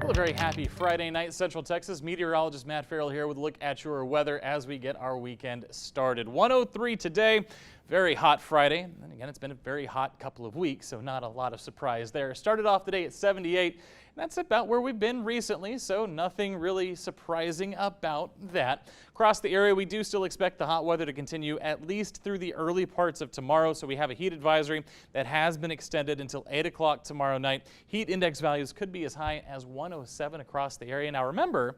Well, a very happy Friday night, Central Texas. Meteorologist Matt Farrell here with a look at your weather as we get our weekend started. 103 today. Very hot Friday. And again, it's been a very hot couple of weeks, so not a lot of surprise there. Started off the day at 78. That's about where we've been recently, so nothing really surprising about that. Across the area, we do still expect the hot weather to continue at least through the early parts of tomorrow. So we have a heat advisory that has been extended until 8 o'clock tomorrow night. Heat index values could be as high as 107 across the area. Now remember,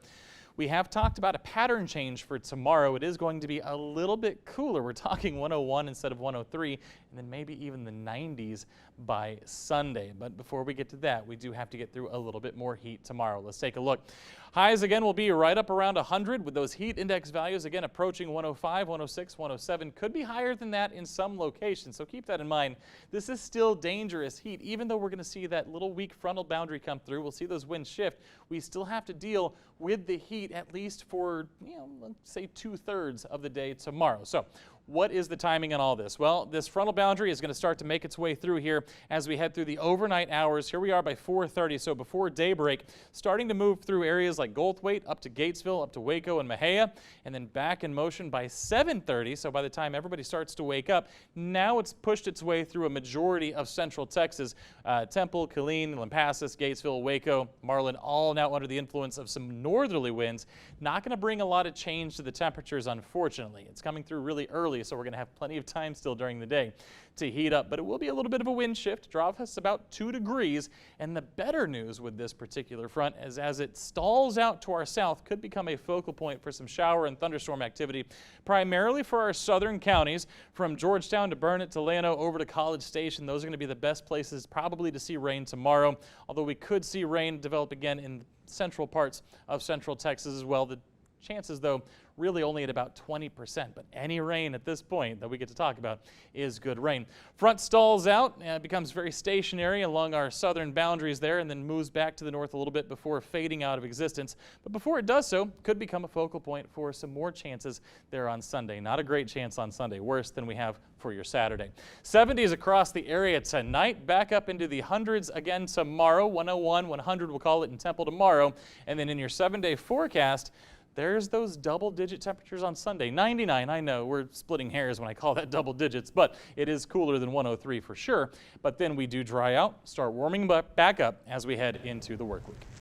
we have talked about a pattern change for tomorrow. It is going to be a little bit cooler. We're talking 101 instead of 103, and then maybe even the 90s by Sunday. But before we get to that, we do have to get through a little bit more heat tomorrow. Let's take a look. Highs again will be right up around 100 with those heat index values again approaching 105, 106, 107. Could be higher than that in some locations, so keep that in mind. This is still dangerous heat. Even though we're going to see that little weak frontal boundary come through, we'll see those winds shift. We still have to deal with the heat at least for, let's say 2/3 of the day tomorrow. So what is the timing on all this? Well, this frontal boundary is going to start to make its way through here as we head through the overnight hours. Here we are by 4:30, so before daybreak, starting to move through areas like Goldthwaite, up to Gatesville, up to Waco and Mexia, and then back in motion by 7:30. So by the time everybody starts to wake up, now it's pushed its way through a majority of Central Texas. Temple, Killeen, Lampasas, Gatesville, Waco, Marlin, all now under the influence of some northerly winds. Not going to bring a lot of change to the temperatures, unfortunately. It's coming through really early, so we're going to have plenty of time still during the day to heat up, but it will be a little bit of a wind shift, drop us about 2 degrees. And the better news with this particular front is as it stalls out to our south, could become a focal point for some shower and thunderstorm activity, primarily for our southern counties from Georgetown to Burnet to Llano over to College Station. Those are going to be the best places probably to see rain tomorrow, although we could see rain develop again in central parts of Central Texas as well. The chances, though, really only at about 20%, but any rain at this point that we get to talk about is good rain. Front stalls out, becomes very stationary along our southern boundaries there, and then moves back to the north a little bit before fading out of existence. But before it does so, could become a focal point for some more chances there on Sunday. Not a great chance on Sunday, worse than we have for your Saturday. 70s across the area tonight, back up into the hundreds again tomorrow. 101, 100 we'll call it in Temple tomorrow, and then in your 7-day forecast, there's those double-digit temperatures on Sunday. 99, I know, we're splitting hairs when I call that double digits, but it is cooler than 103 for sure. But then we do dry out, start warming back up as we head into the work week.